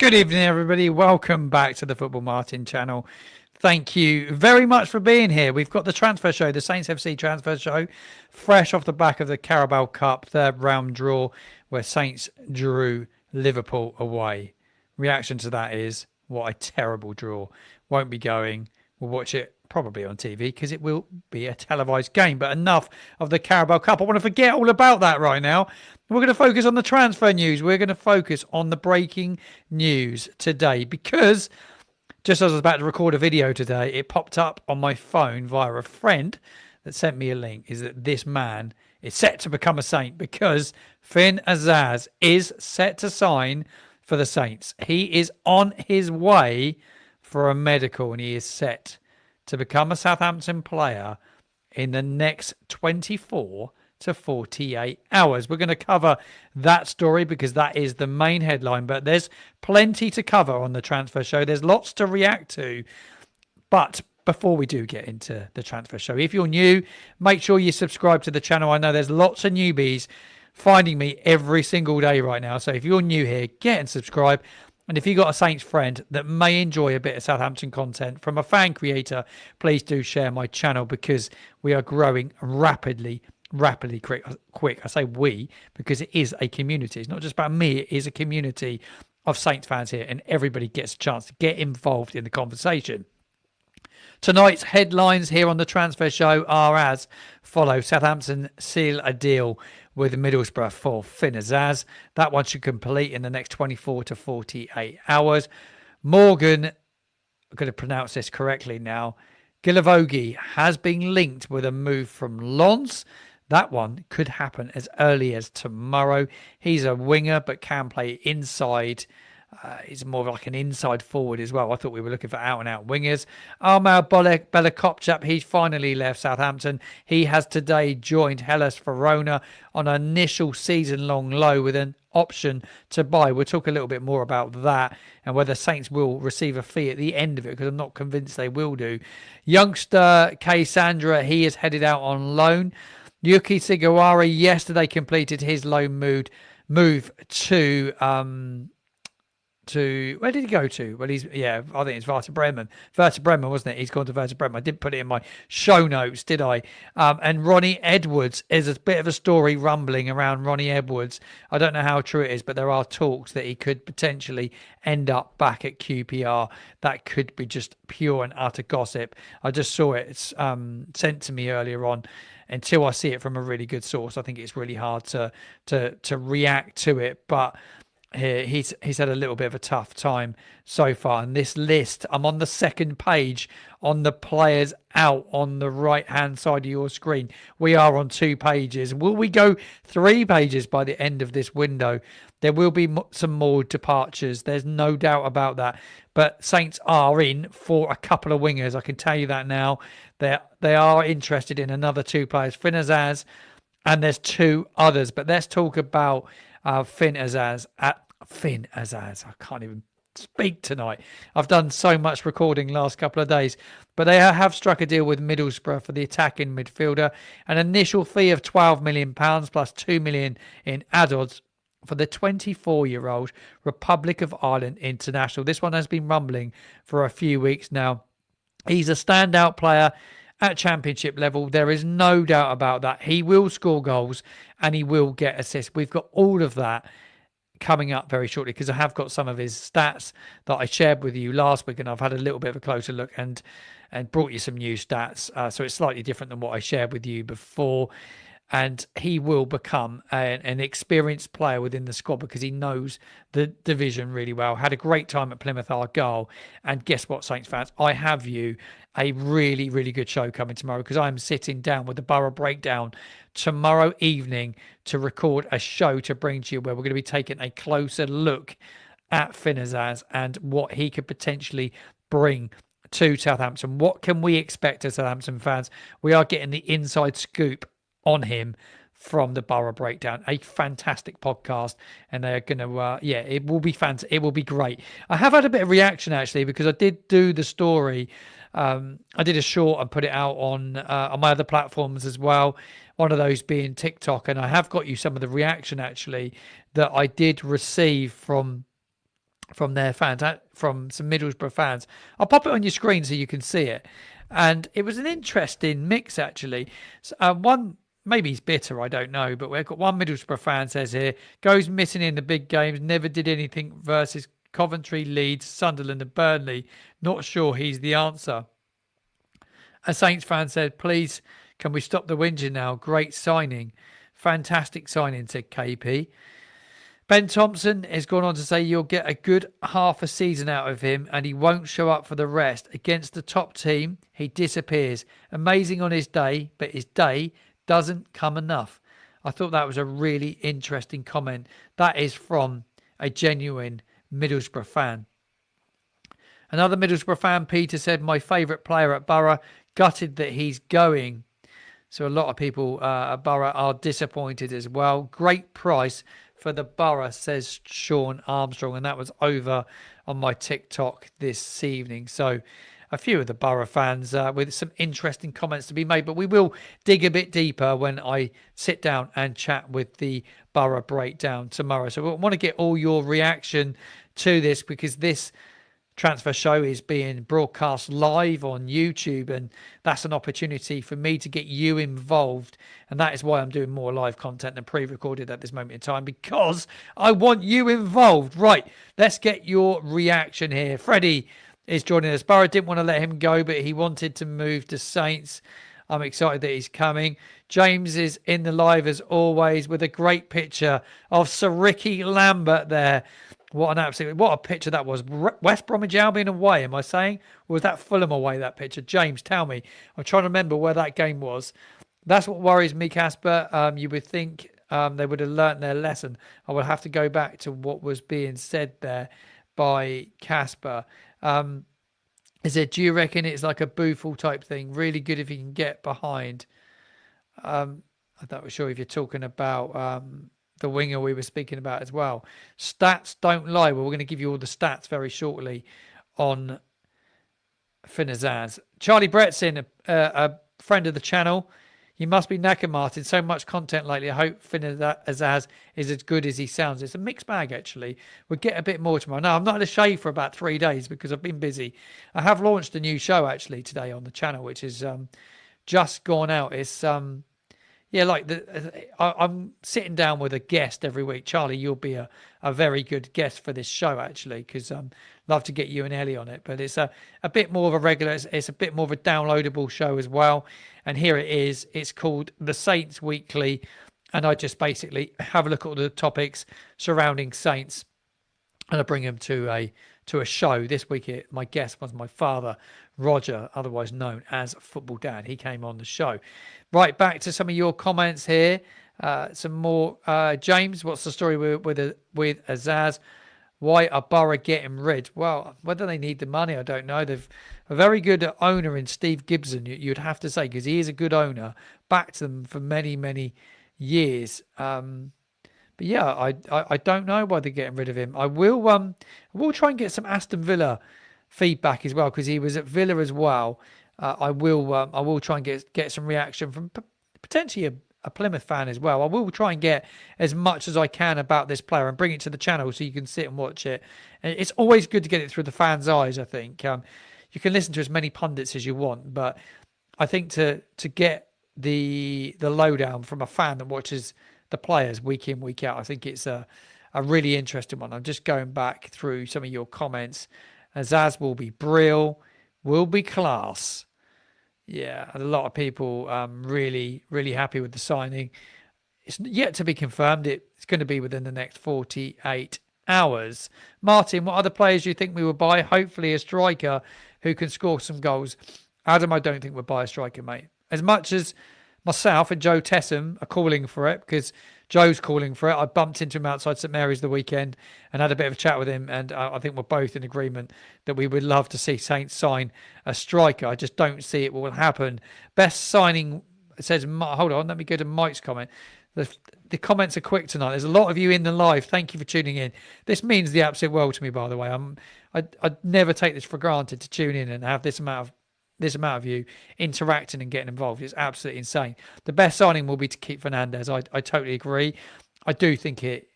Good evening, everybody. Welcome back to the Football Martin channel. Thank you very much for being here. We've got the transfer show, the Saints FC transfer show, fresh off the back of the Carabao Cup third round draw where Saints drew Liverpool away. Reaction to that is, what a terrible draw. Won't be going. We'll watch it probably on TV because it will be a televised game. But enough of the Carabao Cup. I want to forget all about that right now. We're going to focus on the transfer news. We're going to focus on the breaking news today because just as I was about to record a video today, it popped up on my phone via a friend that sent me a link, is that this man is set to become a Saint because Finn Azaz is set to sign for the Saints. He is on his way for a medical and he is set to become a Southampton player in the next 24 to 48 hours. We're going to cover that story because that is the main headline, but there's plenty to cover on the transfer show. There's lots to react to. But before we do get into the transfer show, if you're new, make sure you subscribe to the channel. I know there's lots of newbies finding me every single day right now. So if you're new here, get and subscribe. And if you've got a Saints friend that may enjoy a bit of Southampton content from a fan creator, please do share my channel because we are growing rapidly quick. I say we because it is a community. It's not just about me. It is a community of Saints fans here and everybody gets a chance to get involved in the conversation. Tonight's headlines here on the transfer show are as follows. Southampton seal a deal with Middlesbrough for Finn Azaz. That one should complete in the next 24 to 48 hours. Morgan, I'm going to pronounce this correctly now, Gilavogi has been linked with a move from Lens. That one could happen as early as tomorrow. He's a winger but can play inside. He's more of like an inside forward as well. I thought we were looking for out-and-out wingers. Armel Belakopchap, he's finally left Southampton. He has today joined Hellas Verona on an initial season-long loan with an option to buy. We'll talk a little bit more about that and whether Saints will receive a fee at the end of it because I'm not convinced they will do. Youngster Kay Sandra, he is headed out on loan. Yuki Sugawara yesterday completed his loan move to where did he go to? Well, I think it's Werder Bremen. Werder Bremen, wasn't it? He's gone to Werder Bremen. I didn't put it in my show notes, did I? And Ronnie Edwards, is a bit of a story rumbling around Ronnie Edwards. I don't know how true it is, but there are talks that he could potentially end up back at QPR. That could be just pure and utter gossip. I just saw it. It's sent to me earlier on. Until I see it from a really good source, I think it's really hard to react to it. But he's had a little bit of a tough time so far. And this list, I'm on the second page on the players out on the right hand side of your screen. We are on 2 pages. Will we go 3 pages by the end of this window? There will be some more departures. There's no doubt about that. But Saints are in for a couple of wingers. I can tell you that now. They are interested in another 2 players, Finn Azaz, and there's 2 others. But let's talk about Finn Azaz. Finn Azaz. I can't even speak tonight. I've done so much recording last couple of days. But they have struck a deal with Middlesbrough for the attacking midfielder. An initial fee of £12 million plus £2 million in add-ons for the 24-year-old Republic of Ireland international. This one has been rumbling for a few weeks now. He's a standout player at championship level. There is no doubt about that. He will score goals and he will get assists. We've got all of that coming up very shortly because I have got some of his stats that I shared with you last week and I've had a little bit of a closer look and brought you some new stats. So it's slightly different than what I shared with you before. And he will become an experienced player within the squad because he knows the division really well. Had a great time at Plymouth Argyle. And guess what, Saints fans? I have you a really, really good show coming tomorrow because I'm sitting down with the Borough Breakdown tomorrow evening to record a show to bring to you where we're going to be taking a closer look at Finn Azaz and what he could potentially bring to Southampton. What can we expect as Southampton fans? We are getting the inside scoop on him from the Borough Breakdown, a fantastic podcast, and they're going to, it will be fantastic. It will be great. I have had a bit of reaction actually because I did do the story. I did a short and put it out on my other platforms as well. One of those being TikTok, and I have got you some of the reaction actually that I did receive from from their fans, from some Middlesbrough fans. I'll pop it on your screen so you can see it. And it was an interesting mix, actually. So, one, maybe he's bitter, I don't know, but we've got one Middlesbrough fan says here, goes missing in the big games, never did anything versus Coventry, Leeds, Sunderland and Burnley. Not sure he's the answer. A Saints fan said, please, can we stop the whinging now? Great signing. Fantastic signing, said KP. Ben Thompson has gone on to say you'll get a good half a season out of him and he won't show up for the rest. Against the top team, he disappears. Amazing on his day, but his day doesn't come enough. I thought that was a really interesting comment. That is from a genuine Middlesbrough fan. Another Middlesbrough fan, Peter, said, my favourite player at Borough, gutted that he's going. So a lot of people at Borough are disappointed as well. Great price for the Borough, says Sean Armstrong, and that was over on my TikTok this evening. So a few of the Borough fans with some interesting comments to be made, but we will dig a bit deeper when I sit down and chat with the Borough breakdown tomorrow. So we want to get all your reaction to this, because this transfer show is being broadcast live on YouTube, and that's an opportunity for me to get you involved, and that is why I'm doing more live content than pre-recorded at this moment in time, because I want you involved. Right, let's get your reaction here. Freddie is joining us. Borough didn't want to let him go, but he wanted to move to Saints. I'm excited that he's coming. James is in the live as always with a great picture of Sir Ricky Lambert there. What a picture that was. West Bromwich Albion away, am I saying? Or was that Fulham away, that picture? James, tell me. I'm trying to remember where that game was. That's what worries me, Casper. You would think they would have learnt their lesson. I will have to go back to what was being said there by Casper. Is it, do you reckon it's like a Boothall type thing? Really good if you can get behind. I'm not sure if you're talking about... the winger we were speaking about as well. Stats don't lie. Well, we're going to give you all the stats very shortly on Finn Azaz. Charlie Brett's in, a friend of the channel. You must be knackered, Martin. So much content lately. I hope Finn Azaz is as good as he sounds. It's a mixed bag, actually. We'll get a bit more tomorrow. No, I'm not in the shade for about 3 days because I've been busy. I have launched a new show, actually, today on the channel, which is just gone out. It's... yeah, like I'm sitting down with a guest every week. Charlie, you'll be a very good guest for this show, actually, because love to get you and Ellie on it. But it's a bit more of a regular, it's a bit more of a downloadable show as well. And here it is. It's called The Saints Weekly. And I just basically have a look at all the topics surrounding Saints. And I bring them to a show. This week, my guest was my father, Roger, otherwise known as Football Dad. He came on the show. Right, back to some of your comments here. Some more. James, what's the story with Azaz? Why are Borough getting rid? Well, whether they need the money, I don't know. They've a very good owner in Steve Gibson, you'd have to say, because he is a good owner. Backed them for many, many years. But yeah, I don't know why they're getting rid of him. I will try and get some Aston Villa feedback as well, because he was at Villa as well. I will try and get some reaction from potentially a Plymouth fan as well. I will try and get as much as I can about this player and bring it to the channel so you can sit and watch it. And it's always good to get it through the fans' eyes, I think. You can listen to as many pundits as you want, but I think to get the lowdown from a fan that watches the players week in, week out, I think it's a really interesting one. I'm just going back through some of your comments. Azaz will be brill, will be class. Yeah, a lot of people really, really happy with the signing. It's yet to be confirmed. It's going to be within the next 48 hours. Martin, what other players do you think we will buy? Hopefully a striker who can score some goals. Adam, I don't think we'll buy a striker, mate. As much as myself and Joe Tessam are calling for it, because Joe's calling for it. I bumped into him outside St Mary's the weekend and had a bit of a chat with him, and I think we're both in agreement that we would love to see Saints sign a striker. I just don't see it will happen. Best signing, it says, hold on, let me go to Mike's comment. The comments are quick tonight. There's a lot of you in the live. Thank you for tuning in. This means the absolute world to me, by the way. I'd never take this for granted to tune in and have this amount of you interacting and getting involved. Is absolutely insane. The best signing will be to keep Fernandez. I totally agree. I do think it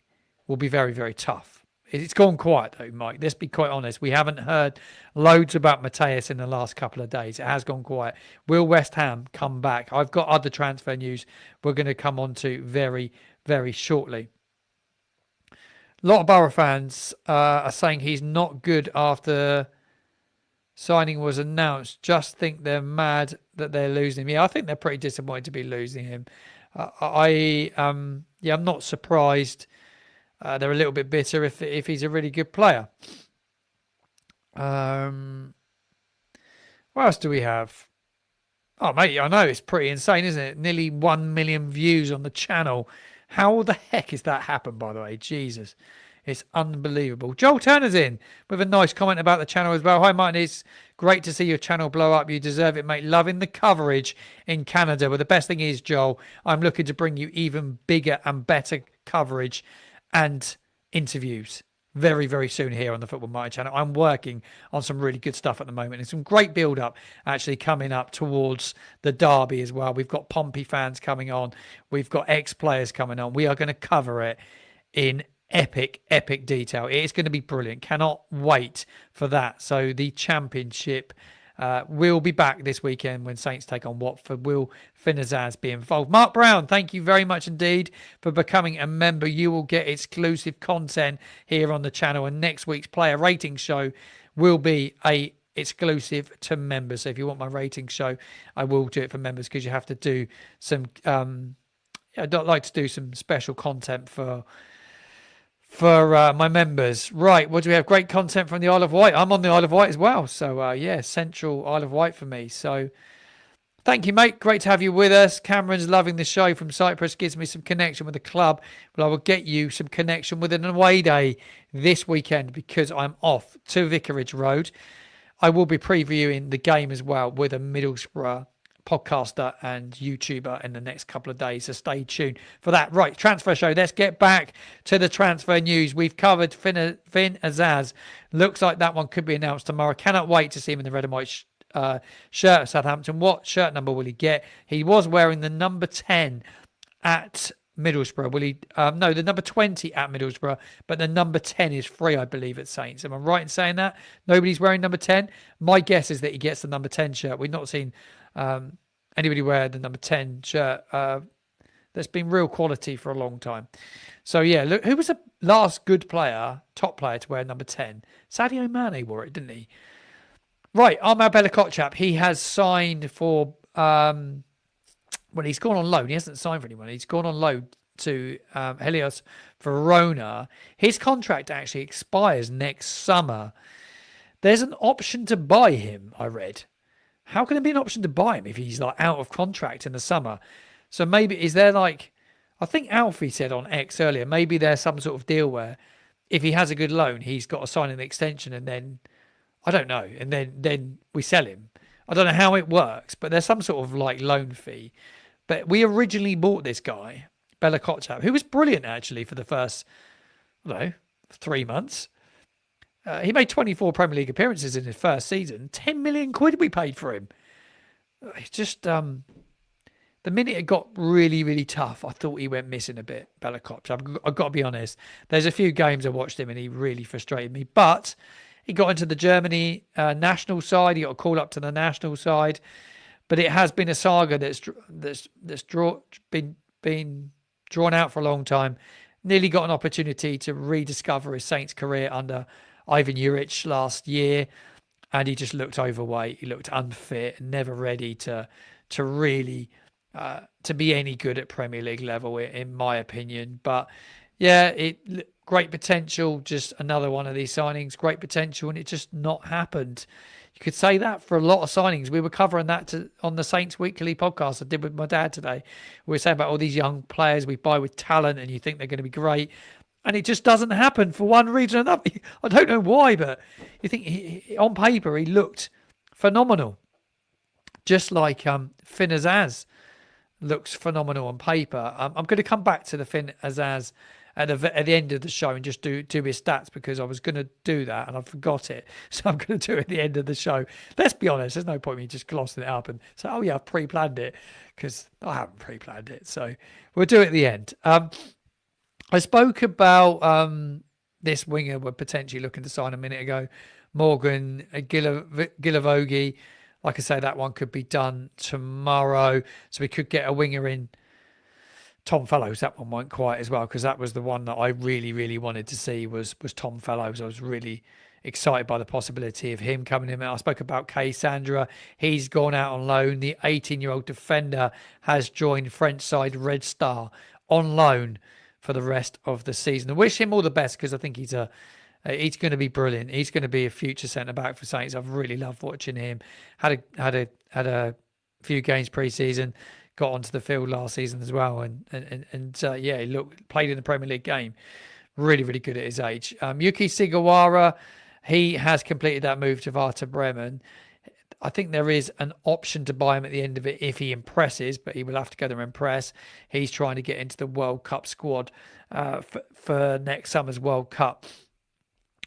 will be very, very tough. It's gone quiet though, Mike. Let's be quite honest. We haven't heard loads about Mateus in the last couple of days. It has gone quiet. Will West Ham come back? I've got other transfer news we're going to come on to very, very shortly. A lot of Borough fans are saying he's not good after signing was announced. Just think they're mad that they're losing him. Yeah, I think they're pretty disappointed to be losing him. I'm not surprised. They're a little bit bitter if he's a really good player. What else do we have? Oh, mate, I know it's pretty insane, isn't it? Nearly 1 million views on the channel. How the heck has that happened, by the way? Jesus. It's unbelievable. Joel Turner's in with a nice comment about the channel as well. Hi, Martin. It's great to see your channel blow up. You deserve it, mate. Loving the coverage in Canada. But the best thing is, Joel, I'm looking to bring you even bigger and better coverage and interviews very, very soon here on the Football Martin channel. I'm working on some really good stuff at the moment and some great build-up actually coming up towards the derby as well. We've got Pompey fans coming on. We've got ex-players coming on. We are going to cover it in epic detail. It is going to be brilliant. Cannot wait for that. So the Championship will be back this weekend when Saints take on Watford. Will Finn Azaz be involved? Mark Brown, thank you very much indeed for becoming a member. You will get exclusive content here on the channel, and next week's player rating show will be a exclusive to members. So if you want my rating show, I will do it for members because you have to do some I'd like to do some special content for my members. Right, what do we have? Great content from the Isle of Wight. I'm on the Isle of Wight as well. So, central Isle of Wight for me. So, thank you, mate. Great to have you with us. Cameron's loving the show from Cyprus. Gives me some connection with the club. But I will get you some connection with an away day this weekend because I'm off to Vicarage Road. I will be previewing the game as well with a Middlesbrough podcaster and YouTuber in the next couple of days, so stay tuned for that. Right, transfer show. Let's get back to the transfer news. We've covered Finn Azaz. Looks like that one could be announced tomorrow. Cannot wait to see him in the red and white shirt at Southampton. What shirt number will he get? He was wearing the number 10 at Middlesbrough. Will he? No, the number 20 at Middlesbrough, but the number 10 is free, I believe, at Saints. Am I right in saying that? Nobody's wearing number 10? My guess is that he gets the number 10 shirt. We've not seen anybody wear the number 10 shirt that's been real quality for a long time. So yeah, look, who was the last good player, top player to wear number 10? Sadio Mane wore it, didn't he? Right, Armand Bella-Kotchap, he has signed for he's gone on loan. He hasn't signed for anyone. He's gone on loan to Helios Verona. His contract actually expires next summer. There's an option to buy him, I read. How can there be an option to buy him if he's like out of contract in the summer? So maybe, is there like, I think Alfie said on X earlier, maybe there's some sort of deal where if he has a good loan, he's got to sign an extension and then, I don't know, and then we sell him. I don't know how it works, but there's some sort of like loan fee. But we originally bought this guy, Bella-Kotchap, who was brilliant actually for the first, 3 months. He made 24 Premier League appearances in his first season. 10 million quid we paid for him. It's just the minute it got really, really tough, I thought he went missing a bit, Bella-Kotchap. I've got to be honest. There's a few games I watched him and he really frustrated me. But he got into the Germany national side. He got a call up to the national side. But it has been a saga that's been drawn out for a long time. Nearly got an opportunity to rediscover his Saints career under Ivan Juric last year, and he just looked overweight. He looked unfit, never ready to really to be any good at Premier League level, in my opinion. But yeah, great potential. Just another one of these signings, great potential, and it just not happened. You could say that for a lot of signings. We were covering that on the Saints Weekly podcast I did with my dad today. We were saying about all these young players we buy with talent and you think they're going to be great. And it just doesn't happen for one reason or another. I don't know why, but you think on paper he looked phenomenal. Just like Finn Azaz looks phenomenal on paper. I'm going to come back to the Finn Azaz at the end of the show and just do his stats because I was going to do that and I forgot it. So I'm going to do it at the end of the show. Let's be honest, there's no point in me just glossing it up and say, oh yeah, I've pre-planned it, because I haven't pre-planned it. So we'll do it at the end. I spoke about this winger we're potentially looking to sign a minute ago, Morgan Gilavogi. Like I say, that one could be done tomorrow. So we could get a winger in. Tom Fellows, that one won't quite as well, because that was the one that I really, really wanted to see was Tom Fellows. I was really excited by the possibility of him coming in. I spoke about Kay Sandra. He's gone out on loan. The 18-year-old defender has joined French side Red Star on loan for the rest of the season. I wish him all the best, because I think he's going to be brilliant. He's going to be a future centre back for Saints. I've really loved watching him. Had a few games pre-season. Got onto the field last season as well, and he played in the Premier League game. Really, really good at his age. Yuki Sigawara, he has completed that move to Werder Bremen. I think there is an option to buy him at the end of it if he impresses, but he will have to go there and impress. He's trying to get into the World Cup squad for next summer's World Cup.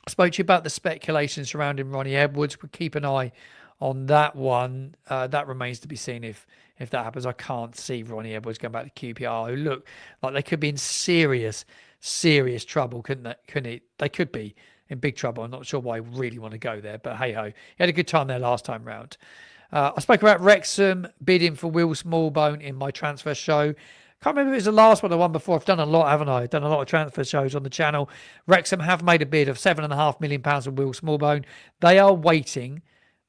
I spoke to you about the speculation surrounding Ronnie Edwards. We'll keep an eye on that one. That remains to be seen if that happens. I can't see Ronnie Edwards going back to QPR, who look like they could be in serious trouble, couldn't they? They could be in big trouble. I'm not sure why I really want to go there, but hey-ho. He had a good time there last time round. I spoke about Wrexham bidding for Will Smallbone in my transfer show. Can't remember if it was the last one or the one before. I've done a lot, haven't I? I've done a lot of transfer shows on the channel. Wrexham have made a bid of £7.5 million for Will Smallbone. They are waiting,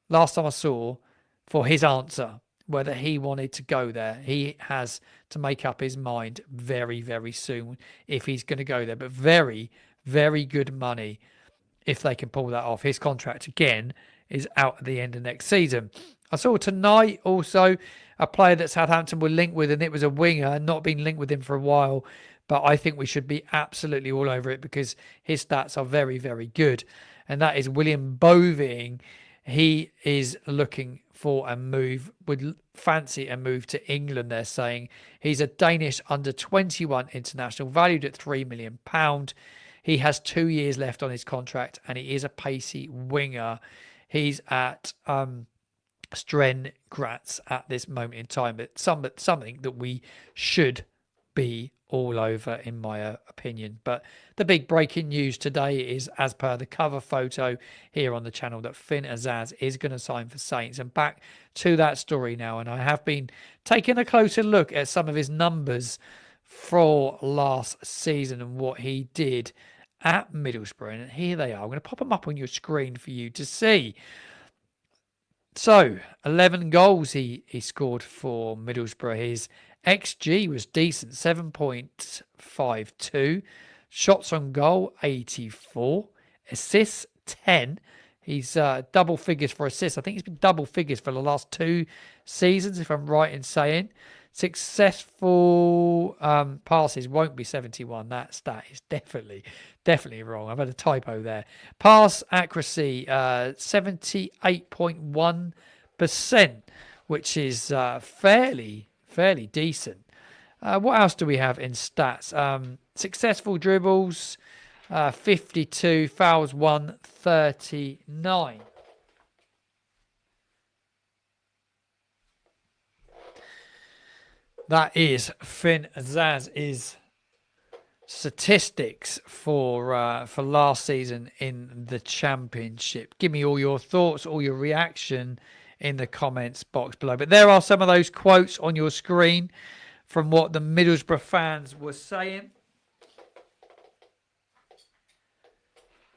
last time I saw, for his answer, whether he wanted to go there. He has to make up his mind very, very soon if he's going to go there. But very, very good money if they can pull that off. His contract, again, is out at the end of next season. I saw tonight also a player that Southampton were linked with, and it was a winger, not been linked with him for a while. But I think we should be absolutely all over it because his stats are very, very good. And that is William Boving. He is looking for a move, would fancy a move to England, they're saying. He's a Danish under-21 international, valued at £3 million. He has 2 years left on his contract, and he is a pacey winger. He's at Stren Graz at this moment in time, but something that we should be all over, in my opinion. But the big breaking news today is, as per the cover photo here on the channel, that Finn Azaz is going to sign for Saints. And back to that story now, and I have been taking a closer look at some of his numbers for last season and what he did at Middlesbrough, and here they are. I'm going to pop them up on your screen for you to see. So 11 goals he scored for Middlesbrough. His XG was decent, 7.52. Shots on goal, 84. Assists, 10. He's double figures for assists. I think he's been double figures for the last 2 seasons, if I'm right in saying. Successful passes won't be 71. That stat is definitely wrong. I've had a typo there. Pass accuracy, 78.1%, which is fairly decent. What else do we have in stats? Successful dribbles, 52. Fouls, 139. That is Finn Azaz's statistics for last season in the Championship. Give me all your thoughts, all your reaction in the comments box below. But there are some of those quotes on your screen from what the Middlesbrough fans were saying.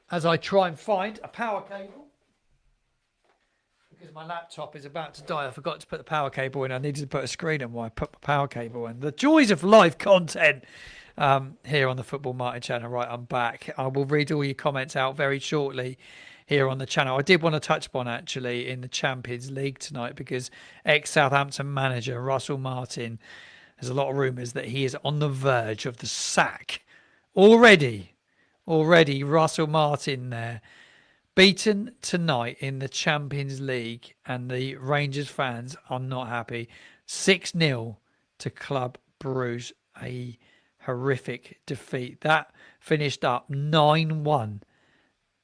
As I try and find a power cable, because my laptop is about to die. I forgot to put the power cable in. I needed to put a screen in while I put my power cable in. The joys of live content here on the Football Martin channel. Right, I'm back. I will read all your comments out very shortly here on the channel. I did want to touch upon, actually, in the Champions League tonight, because ex-Southampton manager Russell Martin, there's a lot of rumours that he is on the verge of the sack. Already, Russell Martin there. Beaten tonight in the Champions League, and the Rangers fans are not happy. 6-0 to Club Brugge, a horrific defeat. That finished up 9-1.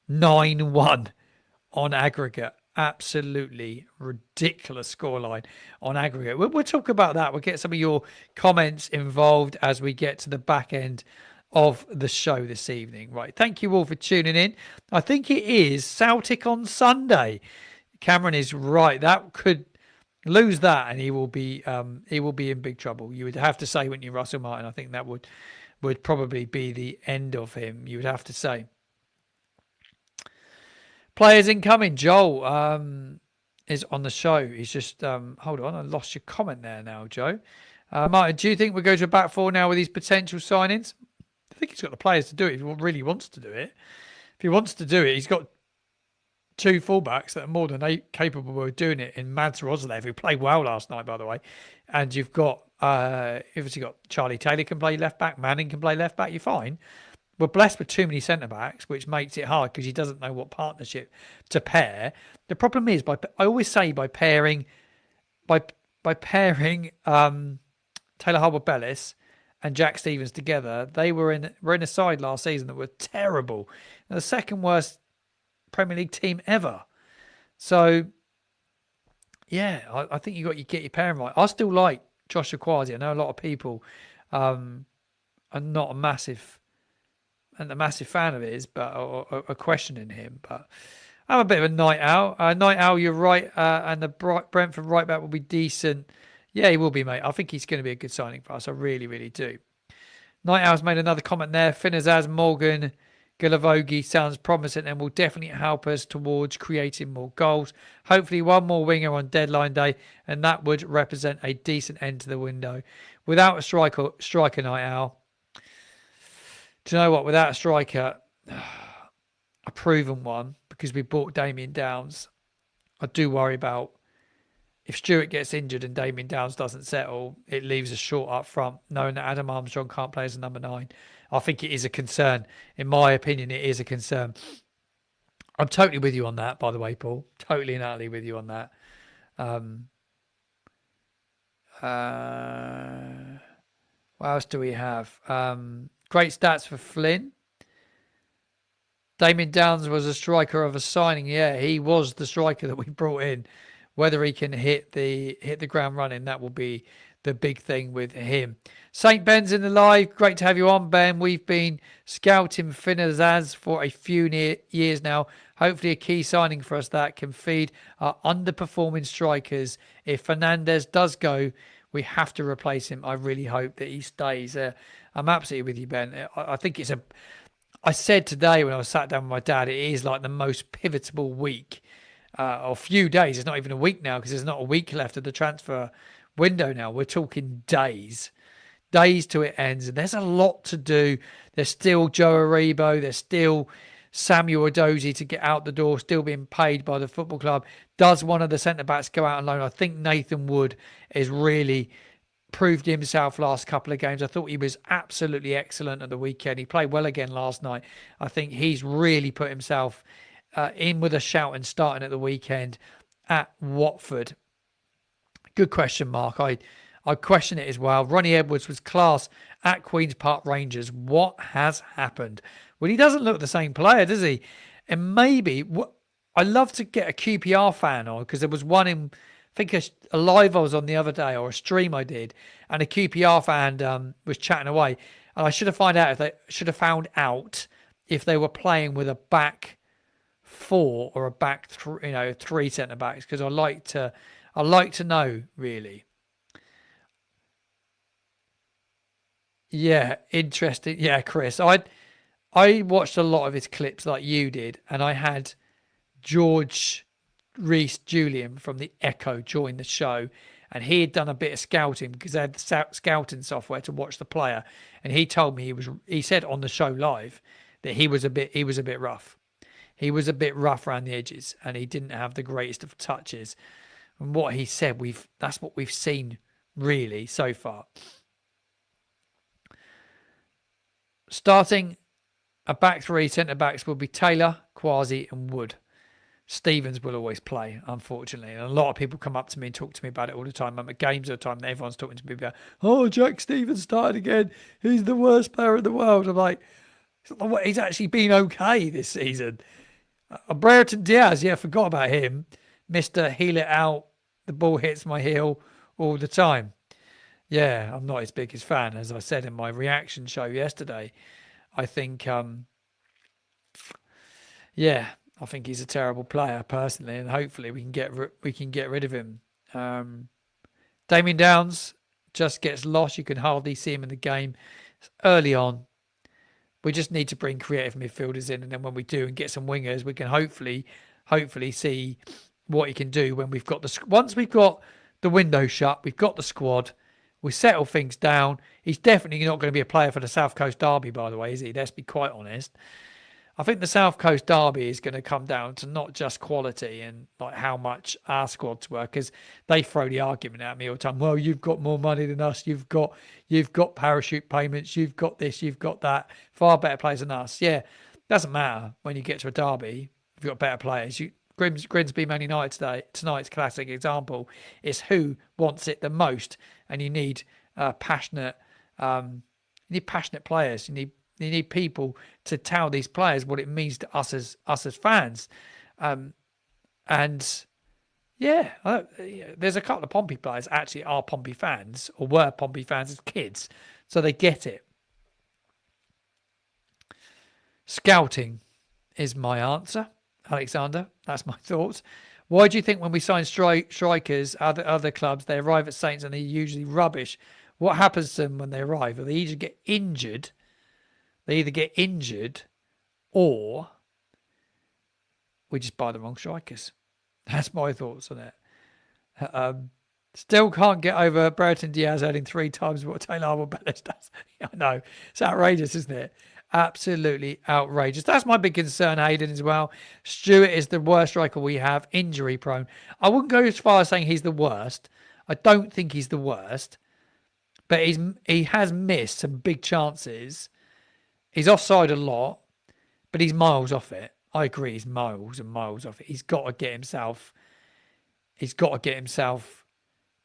9-1 on aggregate. Absolutely ridiculous scoreline on aggregate. We'll talk about that. We'll get some of your comments involved as we get to the back end of the show this evening. Right, thank you all for tuning in. I think it is Celtic on Sunday. Cameron is right. That could lose that, and he will be in big trouble. You would have to say, wouldn't you, Russell Martin? I think that would probably be the end of him. You would have to say. Players incoming. Joel is on the show. He's just hold on. I lost your comment there now, Joe. Martin, do you think we'll go to a back four now with these potential signings? I think he's got the players to do it if he really wants to do it. If he wants to do it, he's got two fullbacks that are more than capable of doing it in Mads Roslev, who played well last night, by the way. And you've got obviously got Charlie Taylor can play left back, Manning can play left back. You're fine. We're blessed with too many centre backs, which makes it hard because he doesn't know what partnership to pair. The problem is I always say by pairing Taylor Harbour-Bellis and Jack Stevens together, they were in a side last season that were terrible. And the second worst Premier League team ever. So yeah, I think you get your pairing right. I still like Joshua Kwasi. I know a lot of people are not a massive fan of his, but are questioning him. But I'm a bit of a night owl. Night owl, you're right. And the Brentford right back will be decent. Yeah, he will be, mate. I think he's going to be a good signing for us. I really, really do. Night Owl's made another comment there. Finn Azaz, Morgan, Gilavogi sounds promising and will definitely help us towards creating more goals. Hopefully one more winger on deadline day, and that would represent a decent end to the window. Without a striker, Night Owl. Do you know what? Without a striker, a proven one, because we bought Damien Downs, I do worry about if Stewart gets injured and Damien Downs doesn't settle, it leaves us short up front, knowing that Adam Armstrong can't play as a number 9. I think it is a concern. In my opinion, it is a concern. I'm totally with you on that, by the way, Paul. Totally and utterly with you on that. What else do we have? Great stats for Flynn. Damien Downs was a striker of a signing. Yeah, he was the striker that we brought in. Whether he can hit the ground running, that will be the big thing with him. St. Ben's in the live. Great to have you on, Ben. We've been scouting Finn Azaz for a few years now. Hopefully a key signing for us that can feed our underperforming strikers. If Fernandez does go, we have to replace him. I really hope that he stays. I'm absolutely with you, Ben. I think it's I said today when I was sat down with my dad, it is like the most pivotal week. Or few days. It's not even a week now because there's not a week left of the transfer window now. We're talking days till it ends, and there's a lot to do. There's still Joe Aribo, there's still Samuel Edozie to get out the door, still being paid by the football club. Does one of the centre-backs go out on loan? I think Nathan Wood has really proved himself last couple of games. I thought he was absolutely excellent at the weekend. He played well again last night. I think he's really put himself in with a shout and starting at the weekend at Watford. Good question, Mark. I question it as well. Ronnie Edwards was class at Queen's Park Rangers. What has happened? Well, he doesn't look the same player, does he? And maybe I'd love to get a QPR fan on, because there was one in, I think a live I was on the other day, or a stream I did, and a QPR fan was chatting away, and I should have found out if they were playing with a back 4 or a back 3 centre backs, because I like to know, really. Yeah, interesting. Yeah, Chris, I watched a lot of his clips like you did, and I had George Reese Julian from the Echo join the show, and he had done a bit of scouting because they had the scouting software to watch the player, and he told me he said on the show live that he was a bit rough. He was a bit rough around the edges, and he didn't have the greatest of touches. And what he said, that's what we've seen really so far. Starting a back 3, centre-backs will be Taylor, Kwasi and Wood. Stevens will always play, unfortunately. And a lot of people come up to me and talk to me about it all the time. I'm at games all the time, and everyone's talking to me about, oh, Jack Stevens started again. He's the worst player in the world. I'm like, he's actually been okay this season. Brereton Diaz, yeah, forgot about him. Mr. Heel it out, the ball hits my heel all the time. Yeah, I'm not his biggest fan, as I said in my reaction show yesterday. I think, yeah, I think he's a terrible player personally, and hopefully we can get rid of him. Um, Damien Downs just gets lost. You can hardly see him in the game early on. We just need to bring creative midfielders in, and then when we do and get some wingers, we can hopefully see what he can do when we've got once we've got the window shut, we've got the squad, we settle things down. He's definitely not going to be a player for the South Coast Derby, by the way, is he? Let's be quite honest. I think the South Coast Derby is going to come down to not just quality and like how much our squads were, because they throw the argument at me all the time. Well, you've got more money than us. You've got parachute payments. You've got this. You've got that. Far better players than us. Yeah, doesn't matter when you get to a derby. You've got better players. Grimsby Man United tonight's classic example is who wants it the most, and you need passionate. You need passionate players. You need people to tell these players what it means to us as fans, and yeah, there's a couple of Pompey players actually are Pompey fans or were Pompey fans as kids, so they get it. Scouting is my answer, Alexander. That's my thoughts. Why do you think when we sign strikers, other clubs, they arrive at Saints and they're usually rubbish? What happens to them when they arrive? They either get injured. Or we just buy the wrong strikers. That's my thoughts on it. Still can't get over Brereton Diaz adding 3 times what Taylor Arbor-Bellis does. I know. It's outrageous, isn't it? Absolutely outrageous. That's my big concern, Hayden, as well. Stewart is the worst striker we have, injury prone. I wouldn't go as far as saying he's the worst. I don't think he's the worst. But he has missed some big chances. He's offside a lot, but he's miles off it. I agree, he's miles and miles off it. He's got to get himself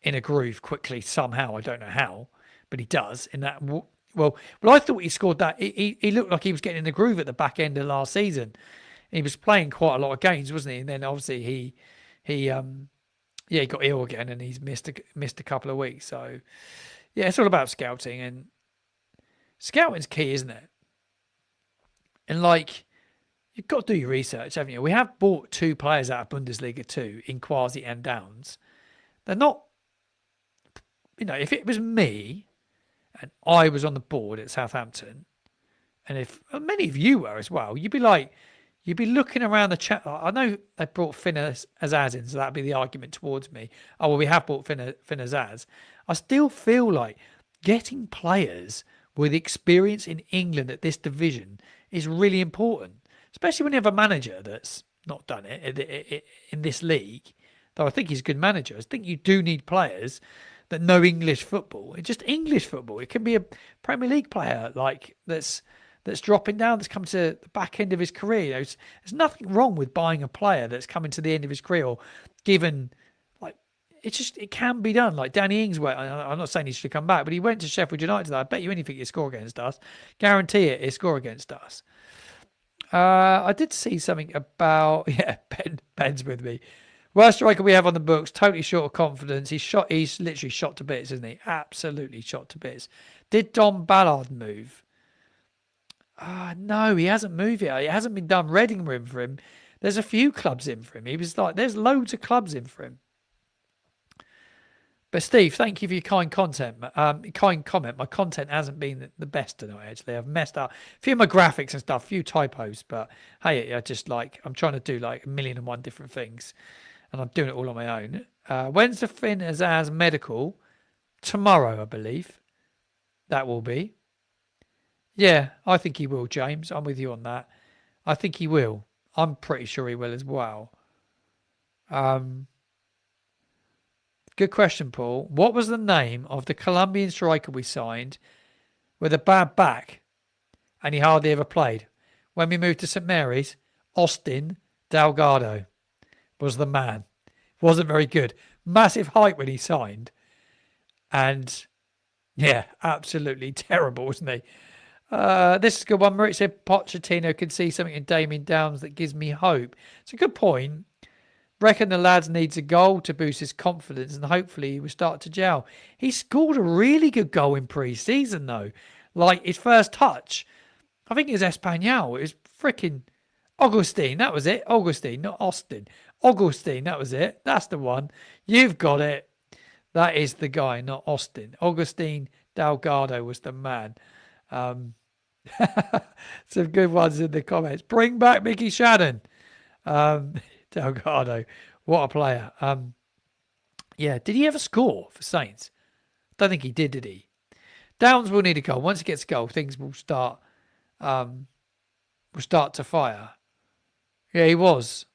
in a groove quickly somehow. I don't know how, but he does. In that, well, I thought he scored that. He looked like he was getting in the groove at the back end of last season. He was playing quite a lot of games, wasn't he? And then obviously he got ill again and he's missed a couple of weeks. So yeah, it's all about scouting, and scouting's key, isn't it? And like, you've got to do your research, haven't you? We have bought 2 players out of Bundesliga 2 in Quasi and Downs. They're not, if it was me and I was on the board at Southampton, and if many of you were as well, you'd be looking around the chat. I know they brought Finn Azaz in, so that'd be the argument towards me. Oh, well, we have bought Finn Azaz. I still feel like getting players with experience in England at this division is really important, especially when you have a manager that's not done it in this league. Though I think he's a good manager. I think you do need players that know English football. It's just English football. It can be a Premier League player like that's dropping down, that's come to the back end of his career. There's nothing wrong with buying a player that's coming to the end of his career, or given, like, it can be done. Like Danny Ings went. I'm not saying he should come back, but he went to Sheffield United. I bet you anything he'll score against us. Guarantee it, he'll score against us. I did see something about Ben's with me. Worst striker we have on the books, totally short of confidence. He's literally shot to bits, isn't he? Absolutely shot to bits. Did Don Ballard move? No, he hasn't moved yet. It hasn't been done. Reading were in for him. There's a few clubs in for him. He was like, there's loads of clubs in for him. But Steve, thank you for your kind comment. My content hasn't been the best tonight, actually. I've messed up a few of my graphics and stuff, a few typos. But hey, I'm trying to do like 1,000,001 different things, and I'm doing it all on my own. When's the Finn Azaz medical? Tomorrow, I believe. That will be. Yeah, I think he will, James. I'm with you on that. I think he will. I'm pretty sure he will as well. Good question, Paul. What was the name of the Colombian striker we signed with a bad back and he hardly ever played? When we moved to St Mary's, Austin Delgado was the man. Wasn't very good. Massive height when he signed. And yeah, absolutely terrible, wasn't he? This is a good one. Marit said Pochettino can see something in Damien Downs that gives me hope. It's a good point. Reckon the lads needs a goal to boost his confidence and hopefully he will start to gel. He scored a really good goal in pre-season though. Like his first touch. I think it was Espanyol. It was freaking Augustine. That was it. Augustine, not Austin. Augustine, that was it. That's the one. You've got it. That is the guy, not Austin. Augustine Delgado was the man. Some good ones in the comments. Bring back Mickey Shannon. Delgado, what a player. Yeah, did he ever score for Saints? Don't think he did he? Downs will need a goal. Once he gets a goal, things will start to fire. Yeah, he was.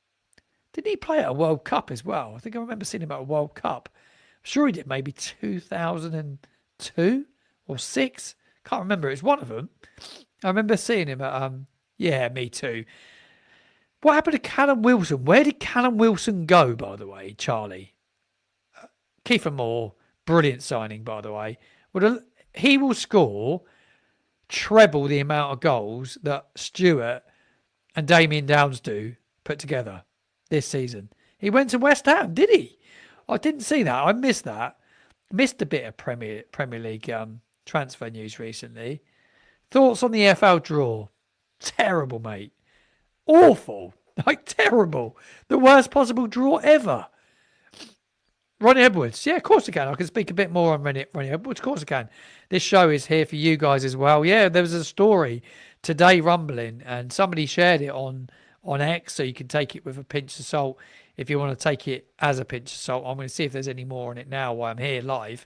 Didn't he play at a World Cup as well? I think I remember seeing him at a World Cup. I'm sure he did, maybe 2002 or 6. Can't remember. It's one of them. I remember seeing him at, yeah, me too. What happened to Callum Wilson? Where did Callum Wilson go, by the way, Charlie? Kiefer Moore, brilliant signing, by the way. He will score treble the amount of goals that Stewart and Damien Downs do put together this season. He went to West Ham, did he? I didn't see that. I missed that. Missed a bit of Premier League transfer news recently. Thoughts on the FL draw? Terrible, mate. Awful. Like, terrible. The worst possible draw ever. Ronnie Edwards. Yeah, of course I can. I can speak a bit more on Ronnie Edwards. Of course I can. This show is here for you guys as well. Yeah, there was a story today rumbling and somebody shared it on X, so you can take it with a pinch of salt if you want to take it as a pinch of salt. I'm going to see if there's any more on it now while I'm here live.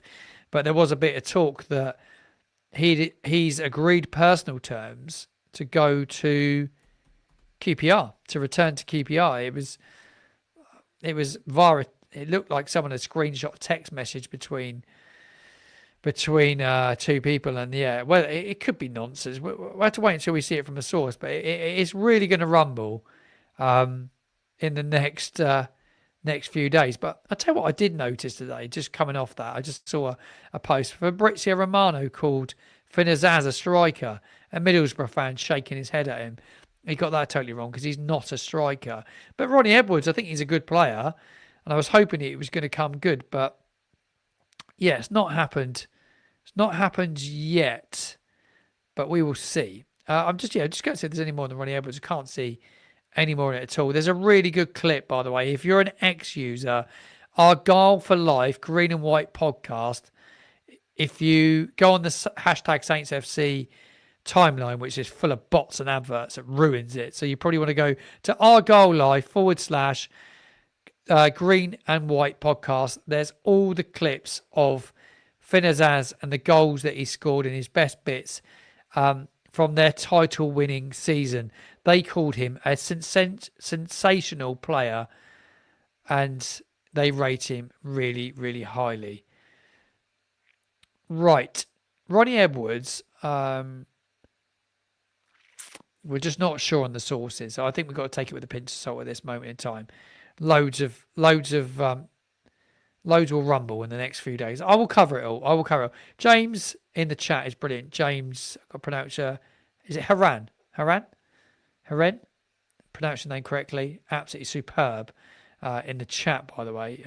But there was a bit of talk that he's agreed personal terms to go to QPR, to return to QPR. It was via. It looked like someone had screenshot a text message between two people, and yeah, well, it could be nonsense. We'll have to wait until we see it from the source, but it's really going to rumble in the next few days. But I'll tell you what I did notice today, just coming off that, I just saw a post. Fabrizio Romano called Finn Azaz a striker, a Middlesbrough fan shaking his head at him. He got that totally wrong because he's not a striker. But Ronnie Edwards, I think he's a good player, and I was hoping it was going to come good, but yeah, it's not happened. It's not happened yet, but we will see. I'm just going to see if there's any more than Ronnie Edwards. I can't see any more in it at all. There's a really good clip, by the way. If you're an ex-user, Argyle for Life, Green and White podcast. If you go on the hashtag SaintsFC timeline, which is full of bots and adverts, it ruins it. So you probably want to go to Argyle Life / Green and White podcast. There's all the clips of Finn Azaz and the goals that he scored in his best bits from their title-winning season. They called him a sensational player, and they rate him really, really highly. Right. Ronnie Edwards, we're just not sure on the sources. So I think we've got to take it with a pinch of salt at this moment in time. Loads will rumble in the next few days. I will cover it all. James in the chat is brilliant. James, I got pronounced, is it Haran? Pronounced your name correctly. Absolutely superb in the chat, by the way.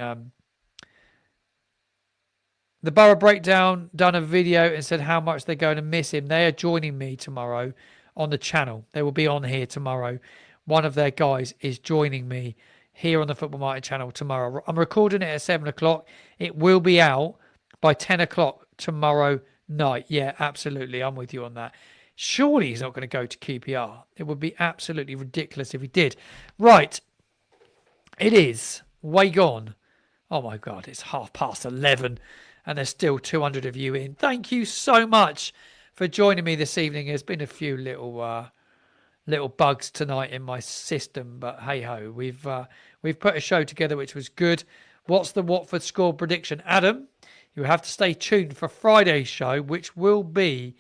The Borough Breakdown done a video and said how much they're going to miss him. They are joining me tomorrow on the channel. They will be on here tomorrow. One of their guys is joining me here on the Football Martin channel tomorrow. I'm recording it at 7 o'clock. It will be out by 10 o'clock tomorrow night. Yeah, absolutely. I'm with you on that. Surely he's not going to go to QPR. It would be absolutely ridiculous if he did. Right. It is way gone. Oh my God, it's 11:30 and there's still 200 of you in. Thank you so much for joining me this evening. There's been a few little bugs tonight in my system, but hey ho, we've put a show together which was good. What's the Watford score prediction, Adam? You have to stay tuned for Friday's show, which will be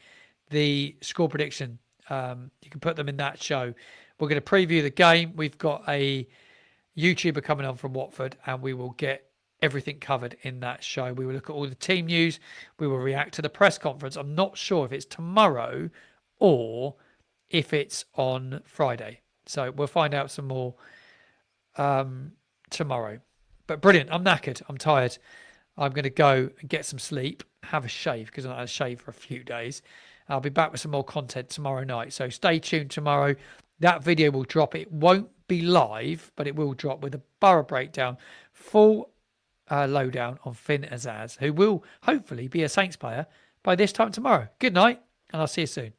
the score prediction. You can put them in that show. We're going to preview the game. We've got a YouTuber coming on from Watford, and we will get everything covered in that show. We will look at all the team news. We will react to the press conference. I'm not sure if it's tomorrow or if it's on Friday. So we'll find out some more tomorrow. But brilliant. I'm knackered. I'm tired. I'm going to go and get some sleep, have a shave because I've not had a shave for a few days. I'll be back with some more content tomorrow night. So stay tuned tomorrow. That video will drop. It won't be live, but it will drop with a Borough breakdown, full lowdown on Finn Azaz, who will hopefully be a Saints player by this time tomorrow. Good night, and I'll see you soon.